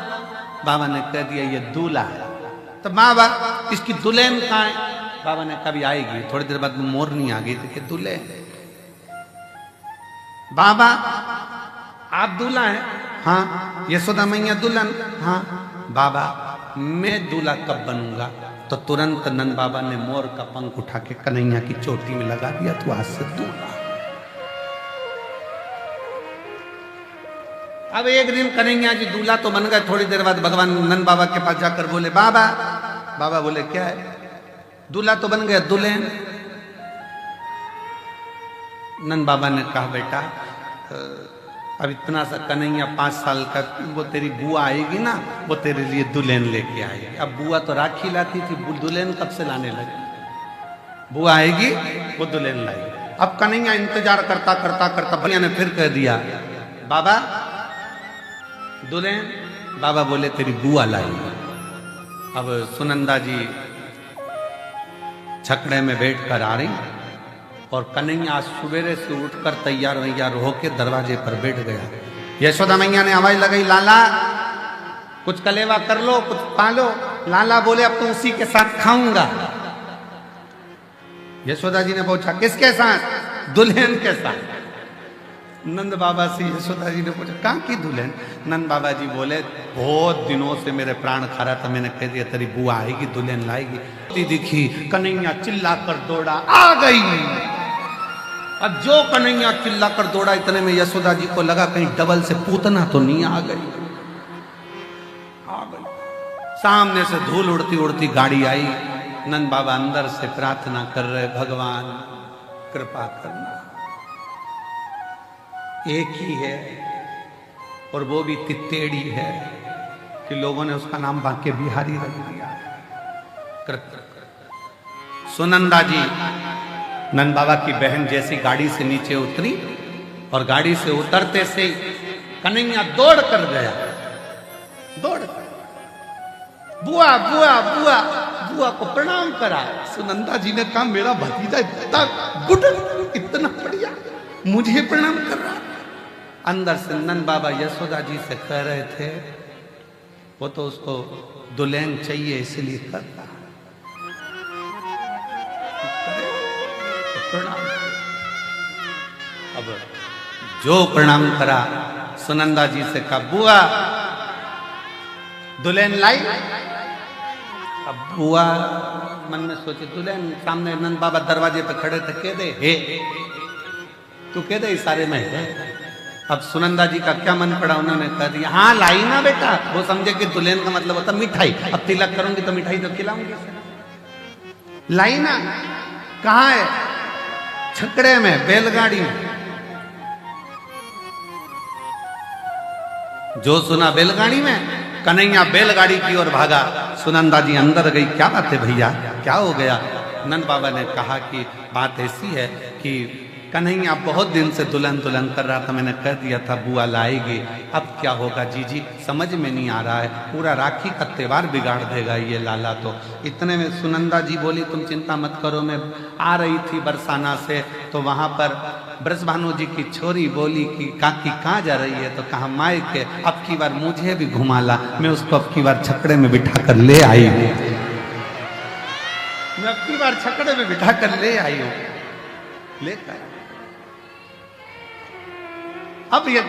Speaker 1: बाबा ने कह दिया ये दूल्हा है। तो बाबा इसकी दुल्हन कहाँ है? बाबा ने कभी आएगी। थोड़ी देर बाद मोर नहीं आ गई तो दूल्हे। बाबा आप दूल्हा हैं? हाँ। यशोदा मैया दुल्हन? हाँ। बाबा मैं दूल्हा कब बनूंगा? तो तुरंत नंद बाबा ने मोर का पंख उठा के कन्हैया की चोटी में लगा दिया। तो आज से दूल्हा। अब एक दिन कन्हैया जी दूल्हा तो बन गए। थोड़ी देर बाद भगवान नंद बाबा के पास जाकर बोले बाबा। बाबा बोले क्या है? दूल्हा तो बन गया, दुल्हन। नंद बाबा ने कहा बेटा अब इतना सा कन्हैया 5 साल का, वो तेरी बुआ आएगी ना, वो तेरे लिए दुल्हन लेके आएगी। अब बुआ तो राखी लाती थी, दुल्हन कब से लाने लगी? बुआ आएगी वो दुल्हन लाएगी। अब कन्हैया इंतजार करता करता करता भैया ने फिर कह दिया बाबा दुल्हन। बाबा बोले तेरी बुआ लाएगी। अब सुनंदा जी छकड़े में बैठ कर आ रही और कन्हैया सवेरे से उठकर तैयार वैयार होके दरवाजे पर बैठ गया। यशोदा मैया ने आवाज लगाई लाला कुछ कलेवा कर लो, कुछ पालो। लाला बोले अब तो उसी के साथ खाऊंगा। यशोदा जी ने पूछा किसके साथ? दुल्हन के साथ। नंद बाबा से यशोदा जी ने पूछा कहाँ की दुल्हन? नंद बाबा जी बोले बहुत दिनों से मेरे प्राण खा रहा था, मैंने कह दिया तेरी बुआ आएगी, दुल्हन लाएगी। दिखी कन्हैया चिल्ला कर दौड़ा, आ गई। अब जो कन्हैया चिल्ला कर दौड़ा, इतने में यशोदा जी को लगा कहीं डबल से पूतना तो नहीं आ गई। आ गई। सामने से धूल उड़ती उड़ती गाड़ी आई। नंद बाबा अंदर से प्रार्थना कर रहे भगवान कृपा करना। एक ही है और वो भी तित्तेड़ी है कि लोगों ने उसका नाम बांके बिहारी रख दिया। सुनंदा जी नंद बाबा की बहन जैसी गाड़ी से नीचे उतरी और गाड़ी से उतरते से कन्हैया दौड़ कर गया। दौड़ बुआ बुआ बुआ बुआ को प्रणाम करा। सुनंदा जी ने कहा मेरा भतीजा इतना गुड, इतना बढ़िया, मुझे प्रणाम कर रहा। अंदर से नंद बाबा यशोदा जी से कह रहे थे वो तो उसको दुल्हन चाहिए इसलिए कर रहा। प्रणाम। अब जो प्रणाम करा सुनंदा जी से कहा बुआ दुल्हन लाई। अब बुआ मन में सोचे दुल्हन सामने नंद बाबा दरवाजे पे खड़े थे, कह दे हे तू कह दे इशारे में है। अब सुनंदा जी का क्या मन पड़ा, उन्होंने कह दिया हाँ लाई ना बेटा। वो समझे कि दुल्हन का मतलब होता मिठाई, अब तिलक करूंगी तो मिठाई तो खिलाऊंगी। लाई ना कहाँ है? छकड़े में, बैलगाड़ी में। जो सुना बैलगाड़ी में, कन्हैया बैलगाड़ी की ओर भागा। सुनंदा जी अंदर गई, क्या बात है भैया, क्या हो गया? नंद बाबा ने कहा कि बात ऐसी है कि कन्हैया बहुत दिन से दुल्हन दुल्हन कर रहा था, मैंने कह दिया था बुआ लाएगी, अब क्या होगा जीजी समझ में नहीं आ रहा है, पूरा राखी का त्योहार बिगाड़ देगा ये लाला तो। इतने में सुनंदा जी बोली तुम चिंता मत करो, मैं आ रही थी बरसाना से तो वहाँ पर ब्रजभानु जी की छोरी बोली कि काकी कहाँ जा रही है, तो कहा मायके, अब की बार मुझे भी घुमा ला, मैं उसको अब की बार छकड़े में बिठा कर ले आई हूँ। मैं अब की बार छकड़े में बिठा कर ले आई हूँ, लेकर। अब ये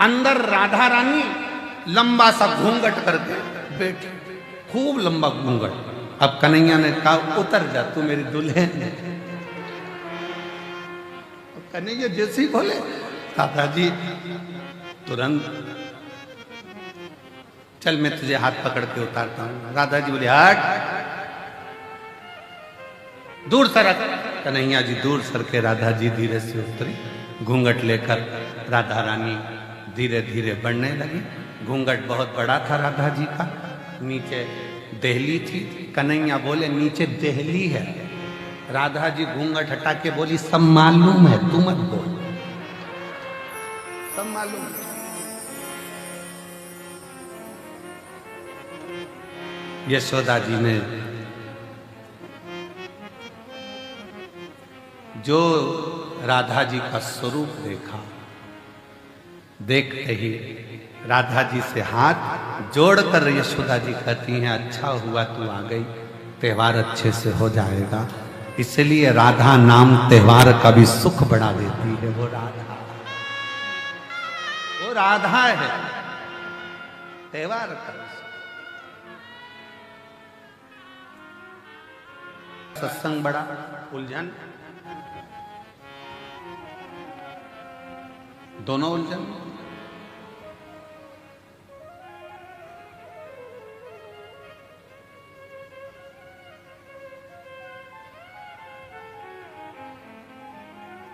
Speaker 1: अंदर राधा रानी लंबा सा घूंघट करके बैठी, खूब लंबा घूंघट। अब कन्हैया ने कहा उतर जा तू मेरी दुल्हन है। कन्हैया जैसे ही बोले राधा जी तुरंत चल मैं तुझे हाथ पकड़ के उतारता हूं। राधा जी बोले हट, दूर सरक। कन्हैया जी दूर सर के राधा जी धीरे से उतरी, घूंघट लेकर राधा रानी धीरे धीरे बढ़ने लगी। घूंघट बहुत बड़ा था राधा जी का, नीचे देहली थी। कन्हैया बोले नीचे देहली है। राधा जी घूंघट हटा के बोली सब मालूम है, तू मत बोल, सब मालूम है। यशोदा जी ने जो राधा जी का स्वरूप देखा, देखते ही राधा जी से हाथ जोड़कर यशोदा जी कहती हैं अच्छा हुआ तू आ गई, त्योहार अच्छे से हो जाएगा। इसलिए राधा नाम त्योहार का भी सुख बढ़ा देती है। वो राधा है त्योहार का। सत्संग बड़ा उलझन, दोनों उलझन।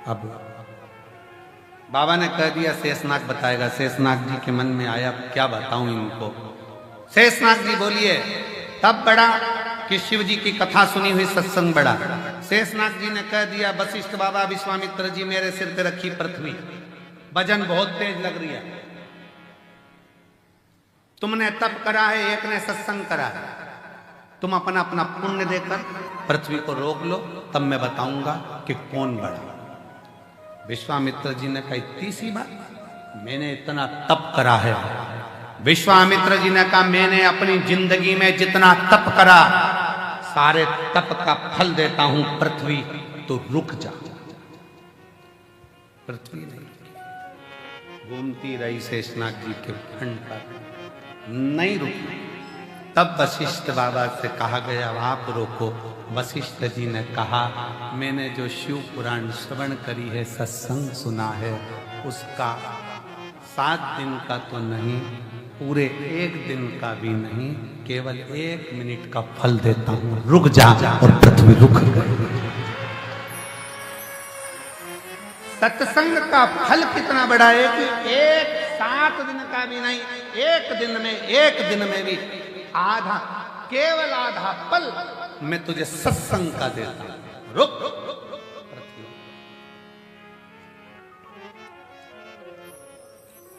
Speaker 1: अब बाबा ने कह दिया शेषनाग बताएगा। शेषनाग जी के मन में आया क्या बताऊं इनको। शेषनाग जी बोलिए तब बड़ा कि शिव जी की कथा सुनी हुई सत्संग बड़ा। शेषनाग जी ने कह दिया वशिष्ठ बाबा विश्वामित्र जी मेरे सिर पे रखी पृथ्वी, वजन बहुत तेज लग रही है। तुमने तप करा है, एक ने सत्संग करा है, तुम अपना अपना पुण्य देकर पृथ्वी को रोक लो, तब मैं बताऊंगा कि कौन बड़ा। विश्वामित्र जी ने कहा इतनी सी बात, मैंने इतना तप करा है। विश्वामित्र जी ने कहा मैंने अपनी जिंदगी में जितना तप करा सारे तप का फल देता हूं पृथ्वी, तो रुक जा। पृथ्वी नहीं घूमती रही शेषनाग जी के खंड पर, नहीं रुकी। तब वशिष्ठ बाबा से कहा गया आप रोको। वशिष्ठ जी ने कहा मैंने जो शिव पुराण श्रवण करी है, सत्संग सुना है, उसका 7 दिन का तो नहीं, पूरे 1 दिन का भी नहीं, केवल 1 मिनट का फल देता हूं, रुक जा। और पृथ्वी रुक गई। सत्संग का फल कितना बड़ा है कि 7 दिन का भी नहीं, 1 दिन में भी आधा, केवल आधा पल मैं तुझे सत्संग का देता हूं, रुक।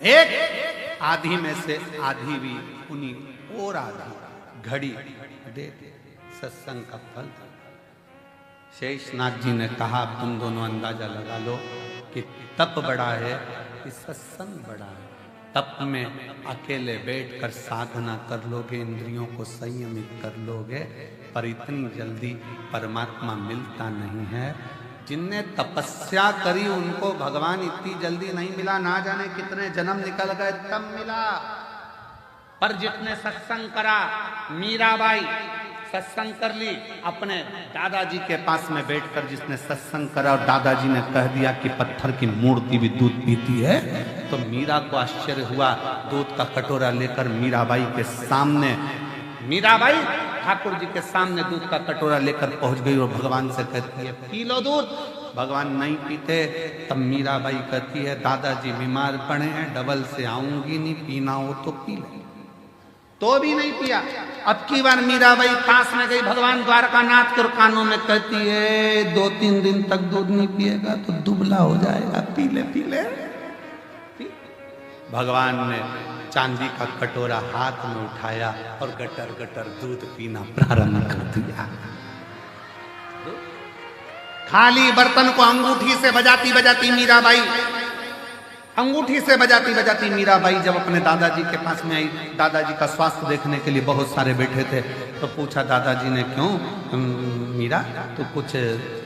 Speaker 1: एक आधी में से आधी भी उन्हीं और आधी घड़ी दे सत्संग का फल। शेषनाग जी ने कहा तुम दोनों अंदाजा लगा लो कि तप बड़ा है कि सत्संग बड़ा है। तप में अकेले बैठकर साधना कर लोगे, इंद्रियों को संयमित कर लोगे, पर इतनी जल्दी परमात्मा मिलता नहीं है। जिनने तपस्या करी उनको भगवान इतनी जल्दी नहीं मिला, ना जाने कितने जन्म निकल गए तब मिला। पर जितने सत्संग करा, मीराबाई सत्संग कर ली, अपने दादाजी के पास में बैठकर जिसने सत्संग करा और दादाजी ने कह दिया कि पत्थर की मूर्ति भी दूध पीती है, तो मीरा को आश्चर्य हुआ। दूध का कटोरा लेकर मीराबाई के सामने, मीराबाई ठाकुर जी के सामने दूध का कटोरा लेकर पहुंच गई और भगवान से कहती है पी लो दूध। भगवान नहीं पीते। तब मीराबाई कहती है दादाजी बीमार पड़े हैं, डबल से आऊंगी नहीं, पीना हो तो पी ले। तो भी नहीं पिया। अब की बार मीराबाई पास में गई भगवान द्वारकानाथ के कानों में कहती है 2-3 दिन तक दूध नहीं पिएगा तो दुबला हो जाएगा, पी ले पी ले। भगवान ने चांदी का कटोरा हाथ में उठाया और गटर गटर दूध पीना प्रारंभ कर दिया। खाली बर्तन को अंगूठी से बजाती बजाती मीराबाई, अंगूठी से बजाती बजाती मीराबाई जब अपने दादाजी के पास में आई, दादाजी का स्वास्थ्य देखने के लिए बहुत सारे बैठे थे, तो पूछा दादाजी ने क्यों मीरा तो कुछ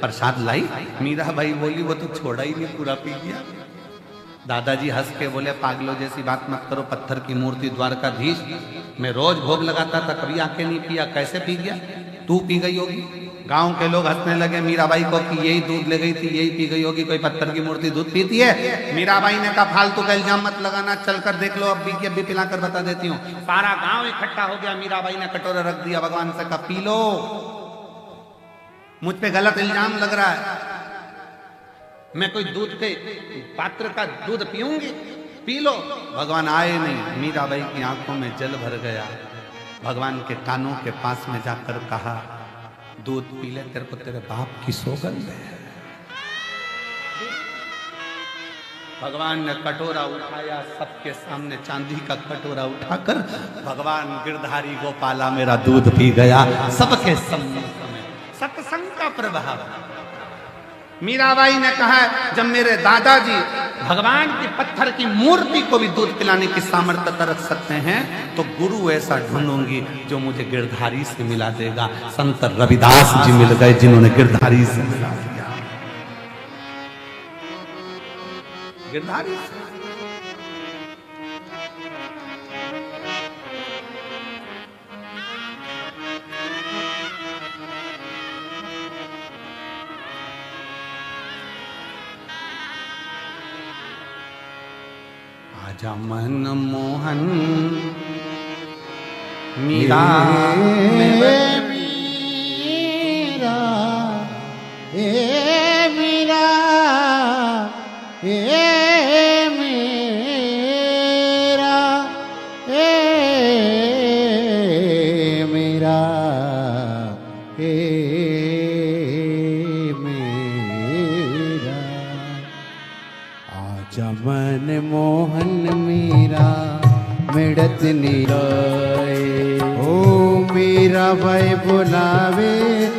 Speaker 1: प्रसाद लाई? मीराबाई बोली वो तो छोड़ा ही नहीं, पूरा पी गया। दादाजी हंस के बोले पागलों जैसी बात मत करो, पत्थर की मूर्ति द्वारकाधीश, मैं रोज भोग लगाता था, कभी आके नहीं पिया, कैसे पी गया? तू पी गई होगी। गांव के लोग हंसने लगे मीराबाई को कि यही दूध ले गई थी, यही पी गई होगी, कोई पत्थर की मूर्ति दूध पीती है? मीराबाई ने कहा फालतू का इल्जाम मत लगाना, चलकर देख लो, अब भी पिलाकर बता देती हूँ। सारा गांव इकट्ठा हो गया, मीराबाई ने कटोरा रख दिया, भगवान से कहा पी लो, मुझ पे गलत इल्जाम लग रहा है, मैं कोई दूध के पात्र का दूध पीऊंगी, पी लो। भगवान आए नहीं, मीराबाई की आंखों में जल भर गया। भगवान के कानों के पास में जाकर कहा दूध पी ले, तेरे को तेरे बाप की सौगंध है। भगवान ने कटोरा उठाया, सबके सामने चांदी का कटोरा उठाकर भगवान गिरधारी गोपाला मेरा दूध पी गया, सबके सम्मुख में। सत्संग का प्रभाव। मीराबाई ने कहा जब मेरे दादाजी भगवान की पत्थर की मूर्ति को भी दूध पिलाने की सामर्थ्यता रख सकते हैं, तो गुरु ऐसा ढूंढूंगी जो मुझे गिरधारी से मिला देगा। संत रविदास जी मिल गए जिन्होंने गिरधारी से मिला दिया। गिरधारी से आजा मन मोहन मीरा
Speaker 2: मीरा मीरा आजा मन मोहन मीरा मिड़त निराए। ओ मीरा भाई बुलावे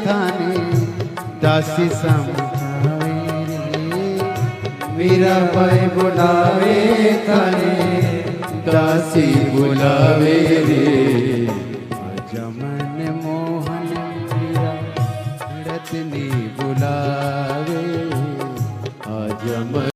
Speaker 2: थाने दासी समझावे रे। मीरा भाई बुलावे थाने दासी बुलावे रे।